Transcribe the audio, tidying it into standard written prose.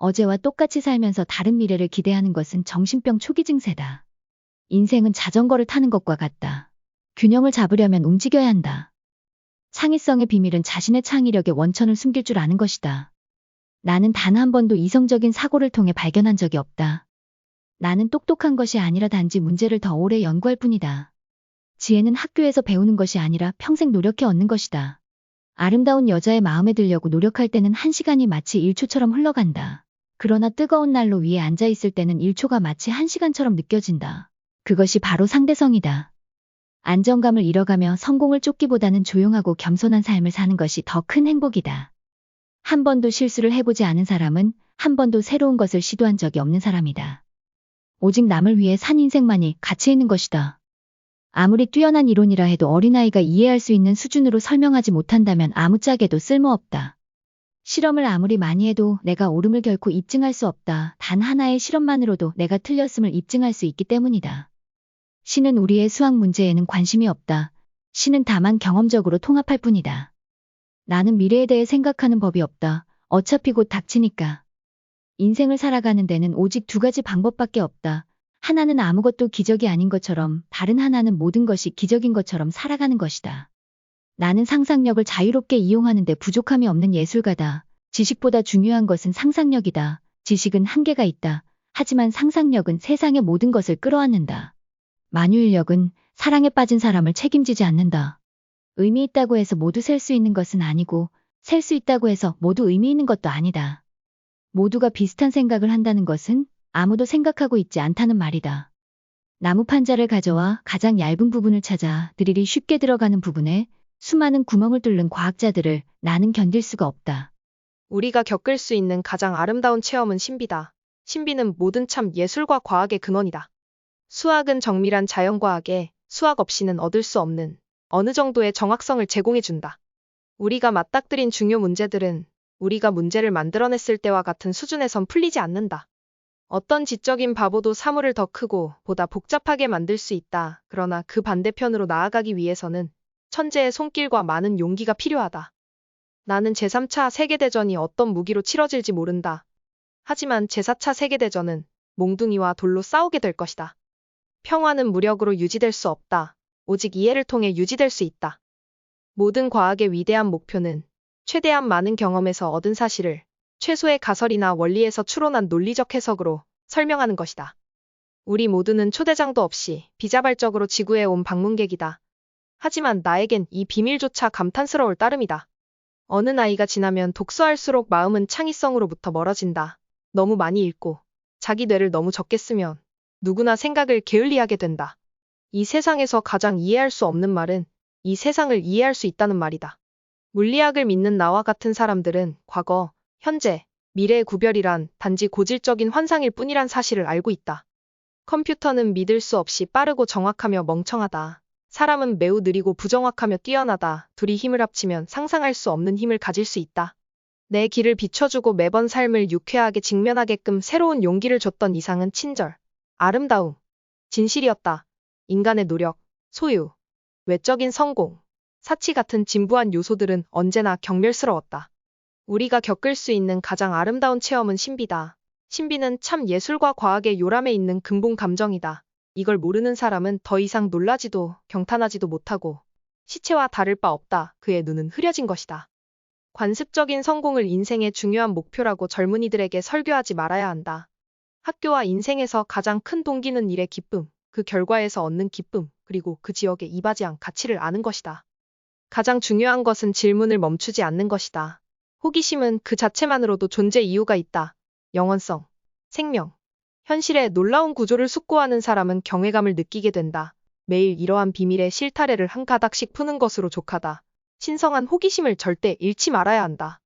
어제와 똑같이 살면서 다른 미래를 기대하는 것은 정신병 초기 증세다. 인생은 자전거를 타는 것과 같다. 균형을 잡으려면 움직여야 한다. 창의성의 비밀은 자신의 창의력의 원천을 숨길 줄 아는 것이다. 나는 단 한 번도 이성적인 사고를 통해 발견한 적이 없다. 나는 똑똑한 것이 아니라 단지 문제를 더 오래 연구할 뿐이다. 지혜는 학교에서 배우는 것이 아니라 평생 노력해 얻는 것이다. 아름다운 여자의 마음에 들려고 노력할 때는 1시간이 마치 1초처럼 흘러간다. 그러나 뜨거운 난로 위에 앉아 있을 때는 1초가 마치 1시간처럼 느껴진다. 그것이 바로 상대성이다. 안정감을 잃어가며 성공을 쫓기보다는 조용하고 겸손한 삶을 사는 것이 더 큰 행복이다. 한 번도 실수를 해보지 않은 사람은 한 번도 새로운 것을 시도한 적이 없는 사람이다. 오직 남을 위해 산 인생만이 가치 있는 것이다. 아무리 뛰어난 이론이라 해도 어린아이가 이해할 수 있는 수준으로 설명하지 못한다면 아무짝에도 쓸모없다. 실험을 아무리 많이 해도 내가 옳음을 결코 입증할 수 없다. 단 하나의 실험만으로도 내가 틀렸음을 입증할 수 있기 때문이다. 신은 우리의 수학 문제에는 관심이 없다. 신은 다만 경험적으로 통합할 뿐이다. 나는 미래에 대해 생각하는 법이 없다. 어차피 곧 닥치니까. 인생을 살아가는 데는 오직 두 가지 방법밖에 없다. 하나는 아무것도 기적이 아닌 것처럼, 다른 하나는 모든 것이 기적인 것처럼 살아가는 것이다. 나는 상상력을 자유롭게 이용하는 데 부족함이 없는 예술가다. 지식보다 중요한 것은 상상력이다. 지식은 한계가 있다. 하지만 상상력은 세상의 모든 것을 끌어안는다. 만유인력은 사랑에 빠진 사람을 책임지지 않는다. 의미 있다고 해서 모두 셀 수 있는 것은 아니고, 셀 수 있다고 해서 모두 의미 있는 것도 아니다. 모두가 비슷한 생각을 한다는 것은 아무도 생각하고 있지 않다는 말이다. 나무 판자를 가져와 가장 얇은 부분을 찾아 드릴이 쉽게 들어가는 부분에 수많은 구멍을 뚫는 과학자들을 나는 견딜 수가 없다. 우리가 겪을 수 있는 가장 아름다운 체험은 신비다. 신비는 모든 참 예술과 과학의 근원이다. 수학은 정밀한 자연과학에 수학 없이는 얻을 수 없는 어느 정도의 정확성을 제공해준다. 우리가 맞닥뜨린 중요 문제들은 우리가 문제를 만들어냈을 때와 같은 수준에선 풀리지 않는다. 어떤 지적인 바보도 사물을 더 크고 보다 복잡하게 만들 수 있다. 그러나 그 반대편으로 나아가기 위해서는 천재의 손길과 많은 용기가 필요하다. 나는 제3차 세계대전이 어떤 무기로 치러질지 모른다. 하지만 제4차 세계대전은 몽둥이와 돌로 싸우게 될 것이다. 평화는 무력으로 유지될 수 없다. 오직 이해를 통해 유지될 수 있다. 모든 과학의 위대한 목표는 최대한 많은 경험에서 얻은 사실을 최소의 가설이나 원리에서 추론한 논리적 해석으로 설명하는 것이다. 우리 모두는 초대장도 없이 비자발적으로 지구에 온 방문객이다. 하지만 나에겐 이 비밀조차 감탄스러울 따름이다. 어느 나이가 지나면 독서할수록 마음은 창의성으로부터 멀어진다. 너무 많이 읽고 자기 뇌를 너무 적게 쓰면 누구나 생각을 게을리하게 된다. 이 세상에서 가장 이해할 수 없는 말은 이 세상을 이해할 수 있다는 말이다. 물리학을 믿는 나와 같은 사람들은 과거, 현재, 미래의 구별이란 단지 고질적인 환상일 뿐이란 사실을 알고 있다. 컴퓨터는 믿을 수 없이 빠르고 정확하며 멍청하다. 사람은 매우 느리고 부정확하며 뛰어나다. 둘이 힘을 합치면 상상할 수 없는 힘을 가질 수 있다. 내 길을 비춰주고 매번 삶을 유쾌하게 직면하게끔 새로운 용기를 줬던 이상은 친절, 아름다움, 진실이었다. 인간의 노력, 소유, 외적인 성공, 사치 같은 진부한 요소들은 언제나 경멸스러웠다. 우리가 겪을 수 있는 가장 아름다운 체험은 신비다. 신비는 참 예술과 과학의 요람에 있는 근본 감정이다. 이걸 모르는 사람은 더 이상 놀라지도 경탄하지도 못하고 시체와 다를 바 없다. 그의 눈은 흐려진 것이다. 관습적인 성공을 인생의 중요한 목표라고 젊은이들에게 설교하지 말아야 한다. 학교와 인생에서 가장 큰 동기는 일의 기쁨, 그 결과에서 얻는 기쁨, 그리고 그 지역의 이바지한 가치를 아는 것이다. 가장 중요한 것은 질문을 멈추지 않는 것이다. 호기심은 그 자체만으로도 존재 이유가 있다. 영원성, 생명, 현실의 놀라운 구조를 숙고하는 사람은 경외감을 느끼게 된다. 매일 이러한 비밀의 실타래를 한 가닥씩 푸는 것으로 족하다. 신성한 호기심을 절대 잃지 말아야 한다.